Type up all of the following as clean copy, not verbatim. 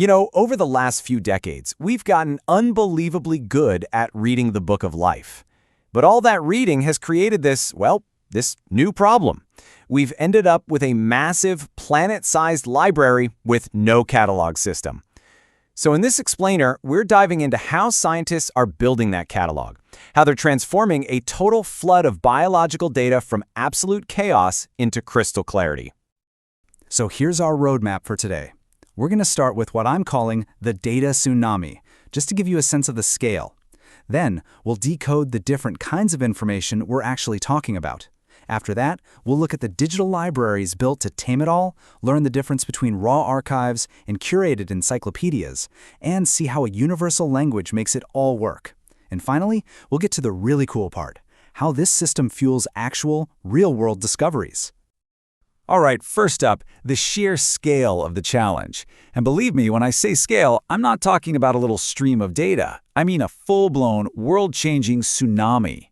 Over the last few decades, we've gotten unbelievably good at reading the book of life. But all that reading has created this new problem. We've ended up with a massive, planet-sized library with no catalog system. So in this explainer, we're diving into how scientists are building that catalog, how they're transforming a total flood of biological data from absolute chaos into crystal clarity. So here's our roadmap for today. We're going to start with what I'm calling the data tsunami, just to give you a sense of the scale. Then, we'll decode the different kinds of information we're actually talking about. After that, we'll look at the digital libraries built to tame it all, learn the difference between raw archives and curated encyclopedias, and see how a universal language makes it all work. And finally, we'll get to the really cool part, how this system fuels actual, real-world discoveries. All right, first up, the sheer scale of the challenge. And believe me, when I say scale, I'm not talking about a little stream of data. I mean a full-blown, world-changing tsunami.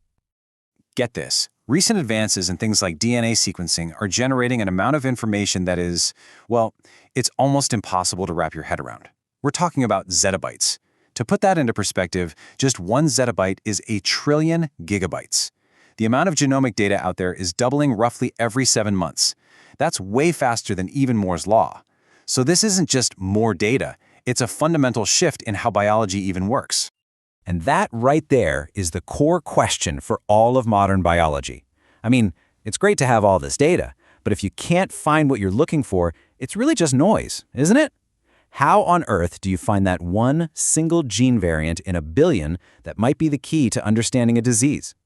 Get this. Recent advances in things like DNA sequencing are generating an amount of information that is, it's almost impossible to wrap your head around. We're talking about zettabytes. To put that into perspective, just one zettabyte is 1 trillion gigabytes. The amount of genomic data out there is doubling roughly every 7 months. That's way faster than even Moore's law. So this isn't just more data, it's a fundamental shift in how biology even works. And that right there is the core question for all of modern biology. I mean, it's great to have all this data, but if you can't find what you're looking for, it's really just noise, isn't it? How on earth do you find that one single gene variant in a billion that might be the key to understanding a disease?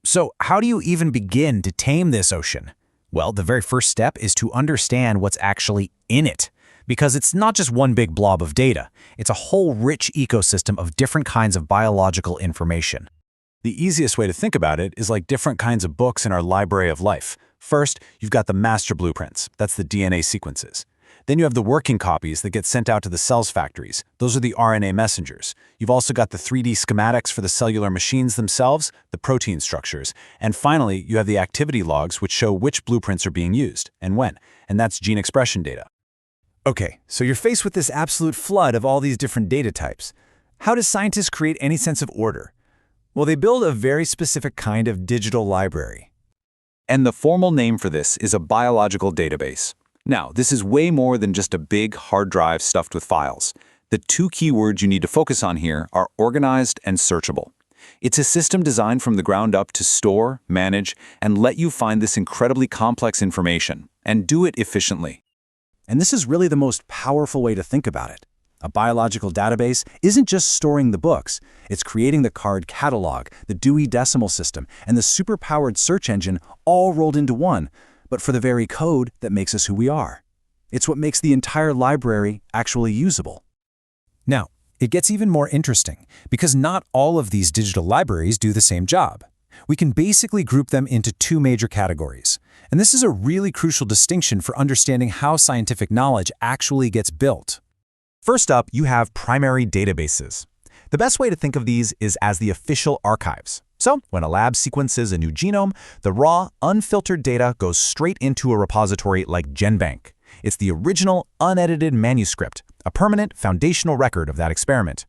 So how do you even begin to tame this ocean? Well, the very first step is to understand what's actually in it. Because it's not just one big blob of data, it's a whole rich ecosystem of different kinds of biological information. The easiest way to think about it is like different kinds of books in our library of life. First, you've got the master blueprints, that's the DNA sequences. Then you have the working copies that get sent out to the cells factories. Those are the RNA messengers. You've also got the 3D schematics for the cellular machines themselves, the protein structures. And finally, you have the activity logs which show which blueprints are being used and when, and that's gene expression data. Okay, so you're faced with this absolute flood of all these different data types. How do scientists create any sense of order? Well, they build a very specific kind of digital library. And the formal name for this is a biological database. Now, this is way more than just a big hard drive stuffed with files. The two key words you need to focus on here are organized and searchable. It's a system designed from the ground up to store, manage, and let you find this incredibly complex information, and do it efficiently. And this is really the most powerful way to think about it. A biological database isn't just storing the books, it's creating the card catalog, the Dewey Decimal System, and the super-powered search engine all rolled into one, but for the very code that makes us who we are. It's what makes the entire library actually usable. Now, it gets even more interesting, because not all of these digital libraries do the same job. We can basically group them into two major categories. And this is a really crucial distinction for understanding how scientific knowledge actually gets built. First up, you have primary databases. The best way to think of these is as the official archives. So, when a lab sequences a new genome, the raw, unfiltered data goes straight into a repository like GenBank. It's the original, unedited manuscript, a permanent, foundational record of that experiment.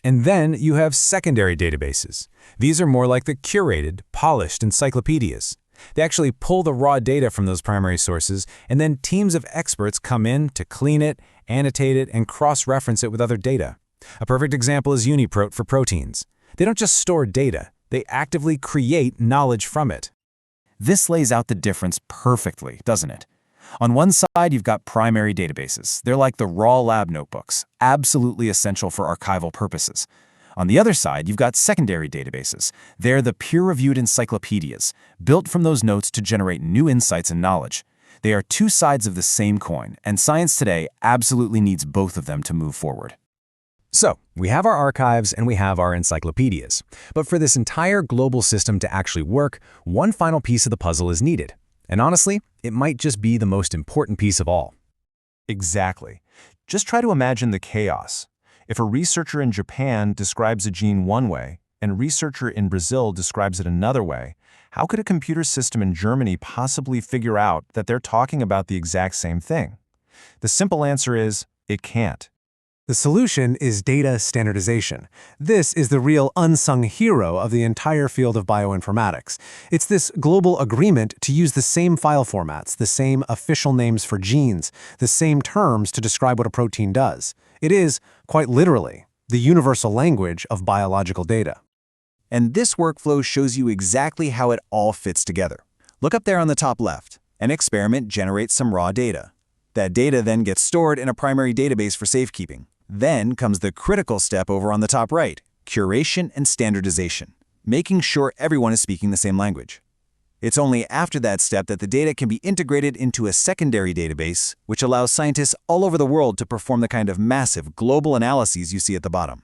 And then you have secondary databases. These are more like the curated, polished encyclopedias. They actually pull the raw data from those primary sources, and then teams of experts come in to clean it, annotate it, and cross-reference it with other data. A perfect example is UniProt for proteins. They don't just store data, they actively create knowledge from it. This lays out the difference perfectly, doesn't it? On one side, you've got primary databases. They're like the raw lab notebooks, absolutely essential for archival purposes. On the other side, you've got secondary databases. They're the peer-reviewed encyclopedias, built from those notes to generate new insights and knowledge. They are two sides of the same coin, and science today absolutely needs both of them to move forward. So, we have our archives and we have our encyclopedias. But for this entire global system to actually work, one final piece of the puzzle is needed. And honestly, it might just be the most important piece of all. Exactly. Just try to imagine the chaos. If a researcher in Japan describes a gene one way, and a researcher in Brazil describes it another way, how could a computer system in Germany possibly figure out that they're talking about the exact same thing? The simple answer is, it can't. The solution is data standardization. This is the real unsung hero of the entire field of bioinformatics. It's this global agreement to use the same file formats, the same official names for genes, the same terms to describe what a protein does. It is, quite literally, the universal language of biological data. And this workflow shows you exactly how it all fits together. Look up there on the top left. An experiment generates some raw data. That data then gets stored in a primary database for safekeeping. Then comes the critical step over on the top right, curation and standardization, making sure everyone is speaking the same language. It's only after that step that the data can be integrated into a secondary database, which allows scientists all over the world to perform the kind of massive global analyses you see at the bottom.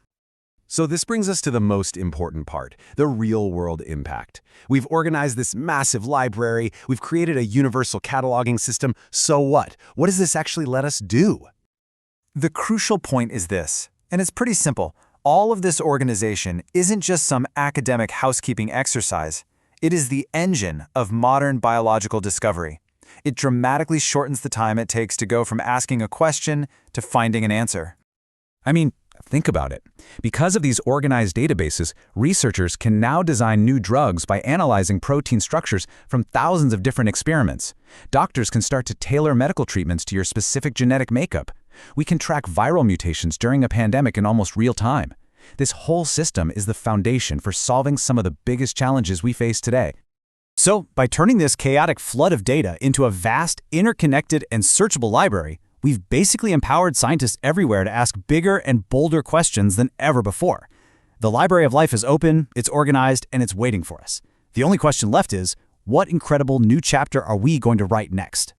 So this brings us to the most important part, the real-world impact. We've organized this massive library, we've created a universal cataloging system, so what? What does this actually let us do? The crucial point is this, and it's pretty simple. All of this organization isn't just some academic housekeeping exercise. It is the engine of modern biological discovery. It dramatically shortens the time it takes to go from asking a question to finding an answer. I mean, think about it. Because of these organized databases, researchers can now design new drugs by analyzing protein structures from thousands of different experiments. Doctors can start to tailor medical treatments to your specific genetic makeup. We can track viral mutations during a pandemic in almost real time. This whole system is the foundation for solving some of the biggest challenges we face today. So, by turning this chaotic flood of data into a vast, interconnected, and searchable library, we've basically empowered scientists everywhere to ask bigger and bolder questions than ever before. The Library of Life is open, it's organized, and it's waiting for us. The only question left is, what incredible new chapter are we going to write next?